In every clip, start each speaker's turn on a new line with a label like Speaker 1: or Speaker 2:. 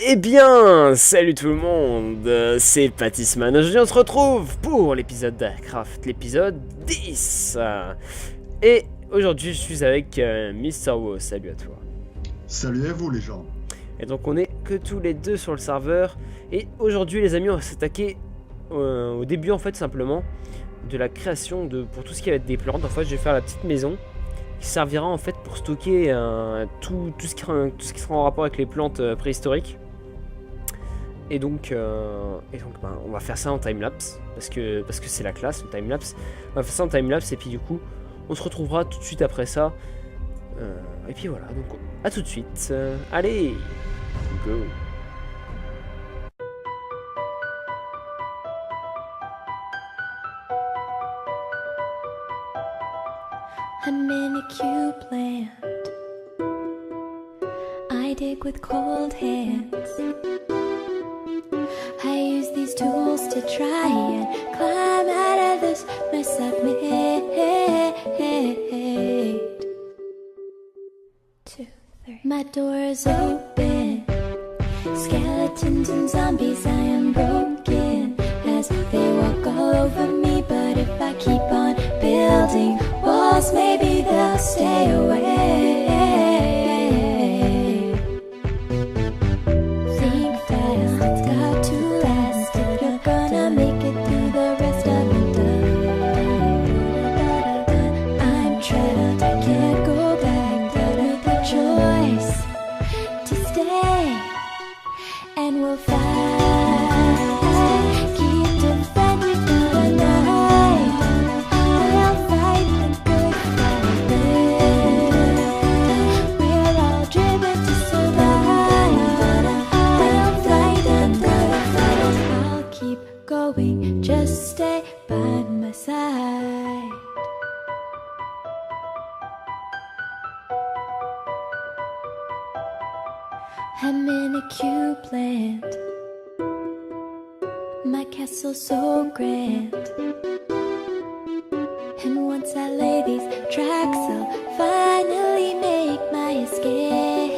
Speaker 1: Eh bien, salut tout le monde, c'est Pattisman. Aujourd'hui on se retrouve pour l'épisode d'Craft, l'épisode 10. Et aujourd'hui je suis avec Mister Wo, salut à toi.
Speaker 2: Salut à vous les gens.
Speaker 1: Et donc on est que tous les deux sur le serveur. Et aujourd'hui les amis on va s'attaquer au début en fait simplement de la création pour tout ce qui va être des plantes. En fait je vais faire la petite maison qui servira en fait pour stocker tout ce qui sera en rapport avec les plantes préhistoriques. Et donc on va faire ça en timelapse parce que c'est la classe, le timelapse. On va faire ça en timelapse et puis du coup on se retrouvera tout de suite après ça. Et puis voilà, donc à tout de suite. Allez, go.
Speaker 3: I'm in a cube land. I dig with cold hands. I use these tools to try and climb out of this mess I've made. 2, 3. My door is open. Skeletons and zombies, I am broken as they walk all over me. But if I keep on building walls, maybe they'll stay away. Think fast, it's got to last if you're gonna make it through the rest of the day. I'm trapped, I can't go back. But with a choice to stay, and we'll fight. Keep defending for the night. We'll fight the good fight. We're all driven to survive. We'll fight the good fight. I'll keep going, just stay by my side. I'm in a cube land. My castle's so grand. And once I lay these tracks, I'll finally make my escape.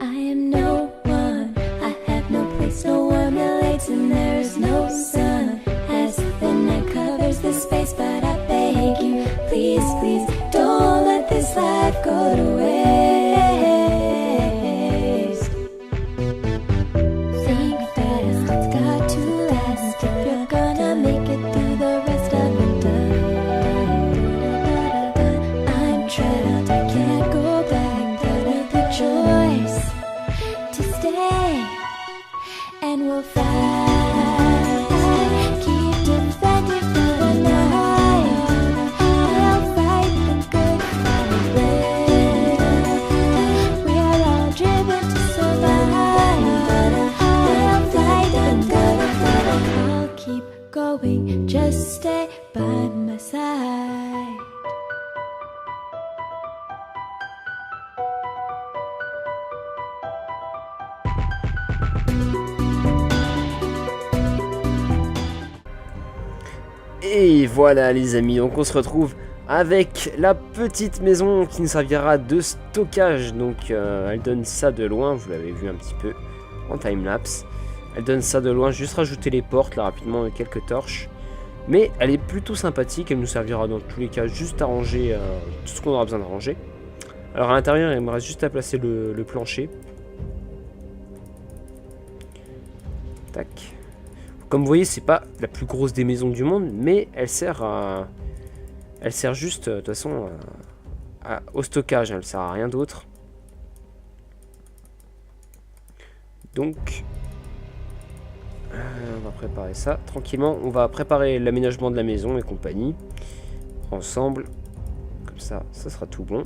Speaker 3: I am no one, I have no place, no one relates, and there is no sun as the night covers the space. But I beg you, please, please, don't let this life go to waste. Think fast, it's got to last if you're gonna make it through the rest of the day. I'm trapped, I can't go back. But with a choice to stay, and we'll fight. Keep defending for the night. We'll fight the good fight. We're all driven to survive. We'll fight the good fight. I'll keep going, just stay by my side.
Speaker 1: Et voilà les amis, donc on se retrouve avec la petite maison qui nous servira de stockage. Donc elle donne ça de loin, vous l'avez vu un petit peu en timelapse. Elle donne ça de loin, juste rajouter les portes là rapidement et quelques torches. Mais elle est plutôt sympathique, elle nous servira dans tous les cas juste à ranger tout ce qu'on aura besoin de ranger. Alors à l'intérieur il me reste juste à placer le plancher. Tac. Comme vous voyez, c'est pas la plus grosse des maisons du monde, mais elle sert juste de toute façon au stockage, elle sert à rien d'autre. Donc on va préparer ça tranquillement, on va préparer l'aménagement de la maison et compagnie ensemble, comme ça sera tout bon.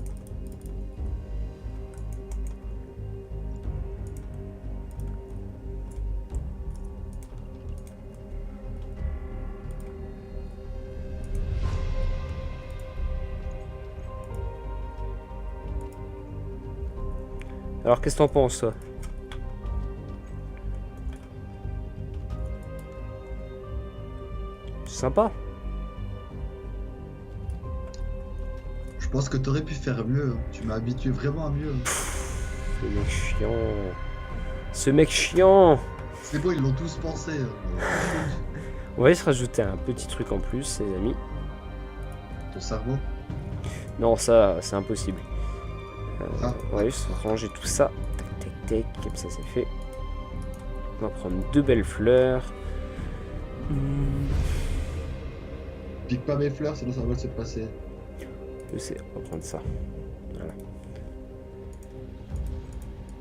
Speaker 1: Alors qu'est-ce que t'en penses toi? C'est sympa.
Speaker 2: Je pense que t'aurais pu faire mieux. Tu m'as habitué vraiment à mieux.
Speaker 1: Le mec chiant. Ce mec chiant.
Speaker 2: C'est bon, ils l'ont tous pensé.
Speaker 1: On va se rajouter un petit truc en plus, les amis.
Speaker 2: Ton cerveau.
Speaker 1: Non, ça, c'est impossible.
Speaker 2: Ah.
Speaker 1: On va juste ranger tout ça. Tac, tac, tac. Comme ça, c'est fait. On va prendre 2 belles fleurs.
Speaker 2: Pique pas mes fleurs, sinon ça va mal se passer.
Speaker 1: Je sais, on va prendre ça. Voilà.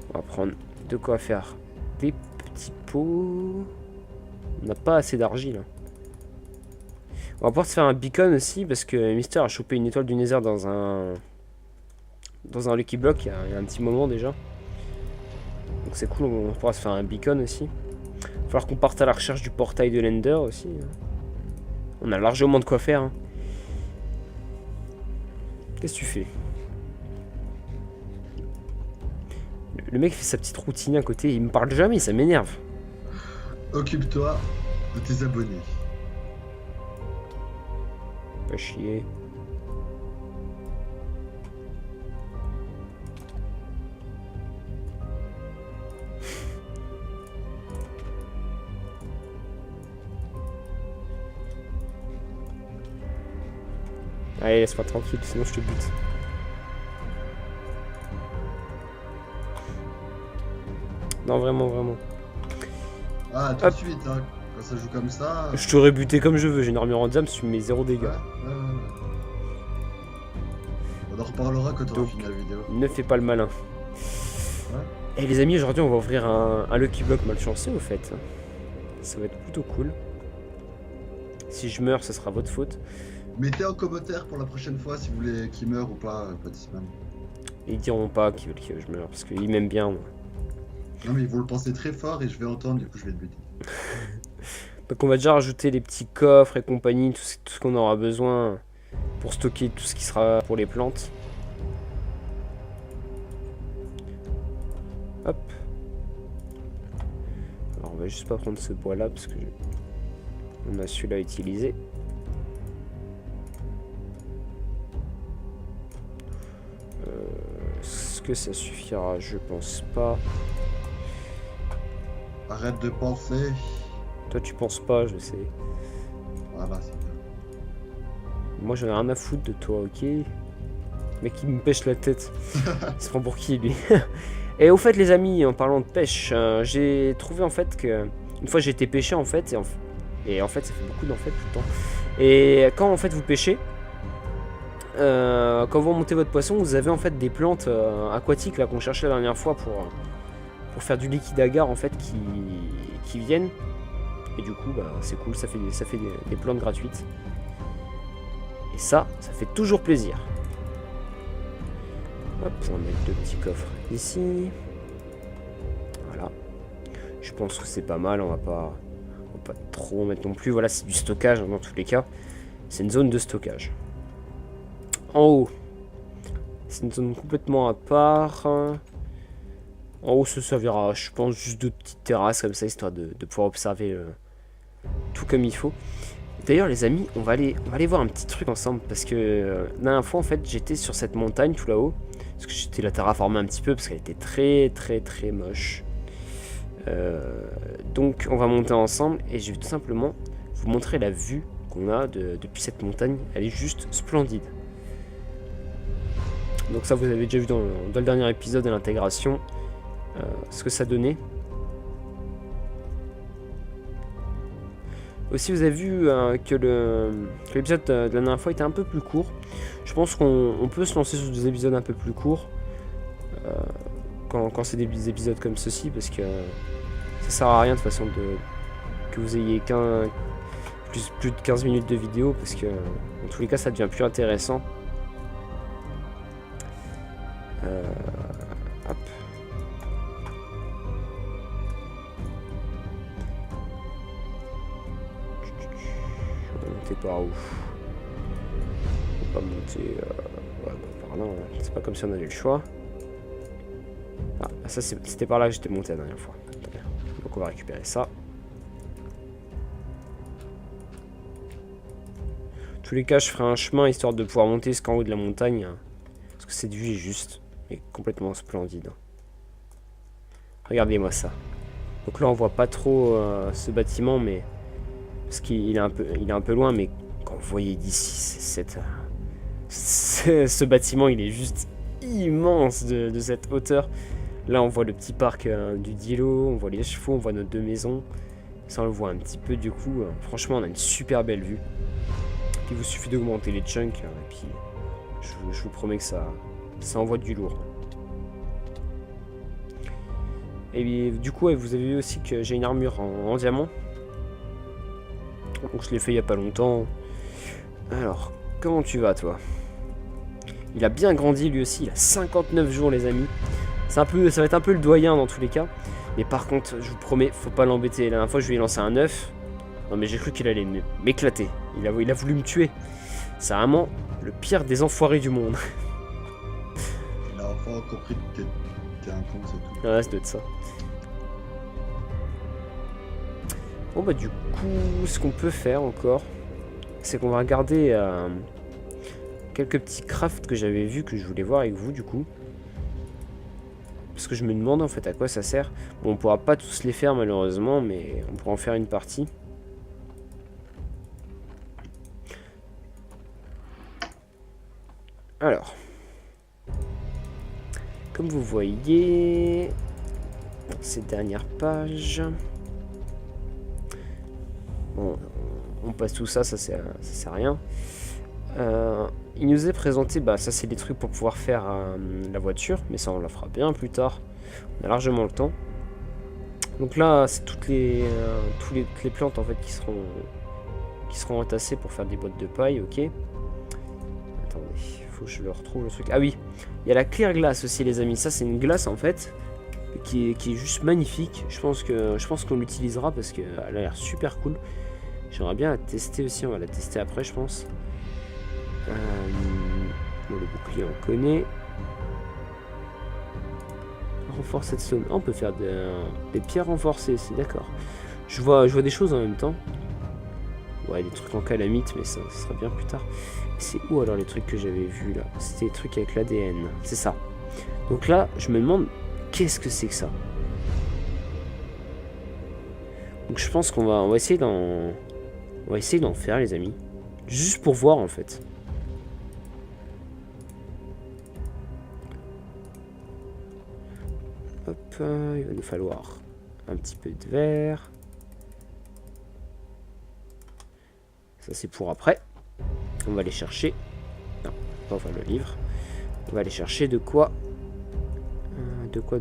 Speaker 1: On va prendre de quoi faire des petits pots. On n'a pas assez d'argile. Hein. On va pouvoir se faire un beacon aussi parce que Mister a chopé une étoile du Nether dans un Lucky Block il y a un petit moment déjà. Donc c'est cool, on pourra se faire un beacon aussi. Il va falloir qu'on parte à la recherche du portail de l'Ender aussi. On a largement de quoi faire. Hein. Qu'est-ce que tu fais? Le mec fait sa petite routine à côté, il me parle jamais, ça m'énerve.
Speaker 2: Occupe-toi de tes abonnés.
Speaker 1: Pas chier. Allez, laisse-moi tranquille, sinon je te bute. Non, vraiment, vraiment.
Speaker 2: Ah, tout de suite, hein. Quand ça joue comme ça.
Speaker 1: Je t'aurais buté comme je veux, j'ai une armure en diamant, tu me mets 0 dégâts.
Speaker 2: Ouais. On en reparlera quand on aura
Speaker 1: Donc,
Speaker 2: fini la vidéo.
Speaker 1: Ne fais pas le malin. Et les amis, aujourd'hui on va ouvrir un Lucky Block malchanceux au fait. Ça va être plutôt cool. Si je meurs, ce sera votre faute.
Speaker 2: Mettez en commentaire pour la prochaine fois si vous voulez qu'il meure ou pas, Potisman.
Speaker 1: Ils diront pas qu'ils veulent que je meure, parce qu'ils m'aiment bien. Moi.
Speaker 2: Non mais ils vont le penser très fort et je vais entendre, du coup je vais le buter.
Speaker 1: Donc on va déjà rajouter les petits coffres et compagnie, tout ce qu'on aura besoin pour stocker tout ce qui sera pour les plantes. Hop. Alors on va juste pas prendre ce bois là parce que on a celui-là à utiliser. Est-ce que ça suffira? Je pense pas.
Speaker 2: Arrête de penser.
Speaker 1: Toi tu penses pas, je sais.
Speaker 2: Voilà, c'est bien.
Speaker 1: Moi j'en ai rien à foutre de toi, ok? Le mec il me pêche la tête. Il se prend pour qui lui? Et au fait les amis, en parlant de pêche, j'ai trouvé en fait que une fois j'ai été pêcher en fait et en fait ça fait beaucoup d'en fait tout le temps. Et quand en fait vous pêchez, quand vous remontez votre poisson, vous avez en fait des plantes aquatiques là qu'on cherchait la dernière fois pour faire du liquide agar en fait qui viennent. Et du coup bah c'est cool, ça fait des plantes gratuites. Et ça fait toujours plaisir. Hop, on va mettre 2 petits coffres ici. Voilà. Je pense que c'est pas mal, on va pas trop en mettre non plus. Voilà, c'est du stockage hein, dans tous les cas. C'est une zone de stockage. En haut, c'est une zone complètement à part. En haut, ça servira, je pense, juste de petites terrasses comme ça, histoire de pouvoir observer tout comme il faut. D'ailleurs, les amis, on va aller voir un petit truc ensemble. Parce que la dernière fois, en fait, j'étais sur cette montagne tout là-haut. Parce que j'étais la terraformer un petit peu, parce qu'elle était très moche. Donc, on va monter ensemble. Et je vais tout simplement vous montrer la vue qu'on a depuis cette montagne. Elle est juste splendide. Donc ça, vous avez déjà vu dans le dernier épisode de l'intégration. Ce que ça donnait. Aussi vous avez vu que l'épisode de la dernière fois était un peu plus court. Je pense qu'on peut se lancer sur des épisodes un peu plus courts quand c'est des épisodes comme ceci, parce que ça sert à rien de toute façon que vous ayez plus de 15 minutes de vidéo, parce que en tous les cas ça devient plus intéressant. Hop. Par où? On va pas monter ouais, par là, hein. C'est pas comme si on avait le choix. Ah, ça c'était par là que j'étais monté la dernière fois. Donc on va récupérer ça. En tous les cas, je ferai un chemin histoire de pouvoir monter jusqu'en haut de la montagne. Parce que cette vue est juste et complètement splendide. Regardez-moi ça. Donc là on voit pas trop ce bâtiment, mais parce qu'il est un peu loin, mais quand vous voyez d'ici, ce bâtiment il est juste immense de cette hauteur. Là on voit le petit parc du Dilo, on voit les chevaux, on voit nos 2 maisons. Ça on le voit un petit peu du coup. Franchement on a une super belle vue. Il vous suffit d'augmenter les chunks et puis je vous promets que ça envoie du lourd. Et puis, du coup vous avez vu aussi que j'ai une armure en diamant. Donc je l'ai fait il y a pas longtemps. Alors comment tu vas toi? Il a bien grandi lui aussi, il a 59 jours les amis. Ça va être un peu le doyen dans tous les cas. Mais par contre, je vous promets, faut pas l'embêter. La dernière fois, je lui ai lancé un œuf. Non mais j'ai cru qu'il allait m'éclater. Il a voulu me tuer. C'est vraiment le pire des enfoirés du monde.
Speaker 2: Il a enfin compris que t'es un con, c'est tout.
Speaker 1: Ouais, ça doit être ça. Bon bah du coup, ce qu'on peut faire encore, c'est qu'on va regarder quelques petits crafts que j'avais vus, que je voulais voir avec vous du coup. Parce que je me demande en fait à quoi ça sert. Bon, on pourra pas tous les faire malheureusement, mais on pourra en faire une partie. Alors, comme vous voyez dans ces dernières pages, bon, on passe tout ça, ça sert à rien. Il nous est présenté, bah ça c'est des trucs pour pouvoir faire la voiture, mais ça on la fera bien plus tard. On a largement le temps. Donc là c'est toutes les plantes en fait qui seront entassées pour faire des boîtes de paille, ok. Attendez, faut que je le retrouve le truc. Ah oui, il y a la clear glace aussi les amis. Ça c'est une glace en fait qui est juste magnifique. Je pense qu'on l'utilisera parce qu'elle a l'air super cool. J'aimerais bien la tester aussi, on va la tester après je pense. Bon, le bouclier on connaît. Renforce cette zone. Oh, on peut faire des pierres renforcées, c'est d'accord. Je vois des choses en même temps. Ouais, des trucs en calamite, mais ça sera bien plus tard. C'est où alors les trucs que j'avais vus là? C'était des trucs avec l'ADN, c'est ça. Donc là, je me demande qu'est-ce que c'est que ça. Donc je pense qu'on va essayer d'en faire les amis. Juste pour voir en fait. Hop, il va nous falloir un petit peu de verre. Ça c'est pour après. On va aller chercher. Non, pas ouvrir le livre. On va aller chercher de quoi. De quoi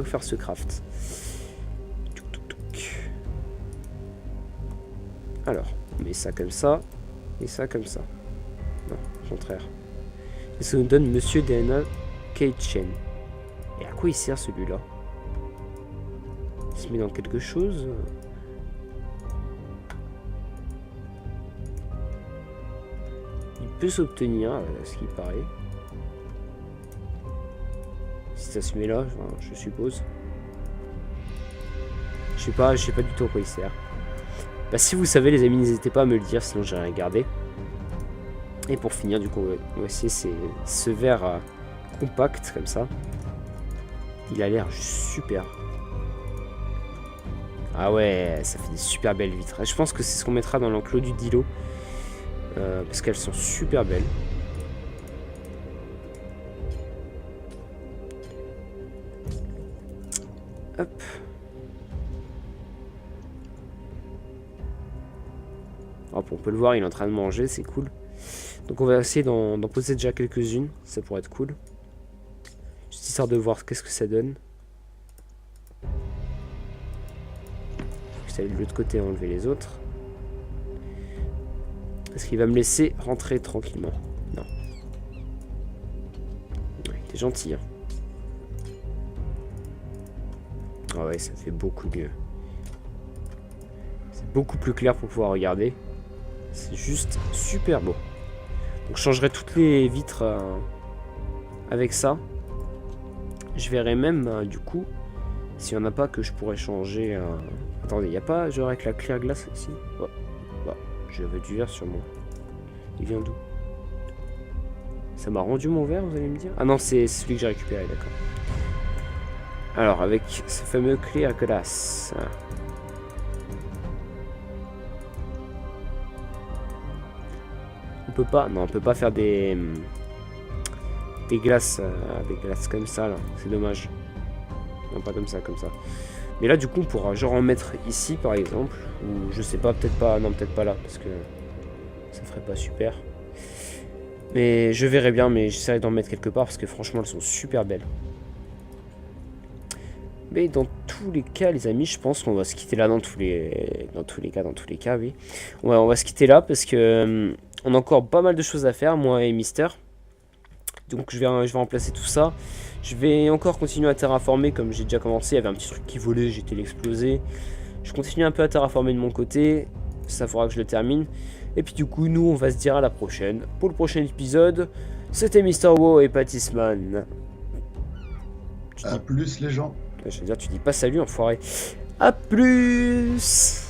Speaker 1: faire ce craft. Alors, on met ça comme ça. Et ça comme ça. Non, au contraire. Et ça nous donne Monsieur DNA Keitchen. Et à quoi il sert celui-là? Il se met dans quelque chose? Il peut s'obtenir, à ce qui paraît. Si ça se met là, je suppose. Je sais pas du tout à quoi il sert. Bah, si vous savez les amis, n'hésitez pas à me le dire, sinon j'ai rien gardé. Et pour finir, du coup, on va essayer ce verre compact comme ça. Il a l'air super. Ah ouais, ça fait des super belles vitres. Et je pense que c'est ce qu'on mettra dans l'enclos du Dilo. Parce qu'elles sont super belles. Hop. Hop, on peut le voir, il est en train de manger, c'est cool. Donc on va essayer d'en poser déjà quelques-unes, ça pourrait être cool. Juste histoire de voir qu'est-ce que ça donne. Je vais aller de l'autre côté enlever les autres. Est-ce qu'il va me laisser rentrer tranquillement? Non. Ouais, il est gentil, hein. Ah ouais, ça fait beaucoup mieux. C'est beaucoup plus clair pour pouvoir regarder. C'est juste super beau. Donc je changerai toutes les vitres avec ça. Je verrai même du coup s'il n'y en a pas que je pourrais changer. Attendez, il n'y a pas genre avec la clear glace ici? Oh. Bah, j'avais du verre sur moi. Il vient d'où? Ça m'a rendu mon verre, vous allez me dire? Ah non, c'est celui que j'ai récupéré, d'accord. Alors, avec ce fameux clé à glace. On peut pas, non, on peut pas faire des glaces comme ça, là. C'est dommage. Non, pas comme ça, comme ça. Mais là, du coup, on pourra genre en mettre ici, par exemple. Ou je sais pas, peut-être pas, non, peut-être pas là, parce que ça ferait pas super. Mais je verrai bien, mais j'essaierai d'en mettre quelque part, parce que franchement, elles sont super belles. Mais dans tous les cas, les amis, je pense qu'on va se quitter là dans tous les cas, oui. On va se quitter là parce que on a encore pas mal de choses à faire, moi et Mister. Donc je vais remplacer tout ça. Je vais encore continuer à terraformer comme j'ai déjà commencé. Il y avait un petit truc qui volait, j'ai été l'exploser. Je continue un peu à terraformer de mon côté. Ça faudra que je le termine. Et puis du coup, nous, on va se dire à la prochaine. Pour le prochain épisode, c'était Mister Wow et Patisman.
Speaker 2: À plus les gens.
Speaker 1: Je veux dire, tu dis pas salut, enfoiré. A plus.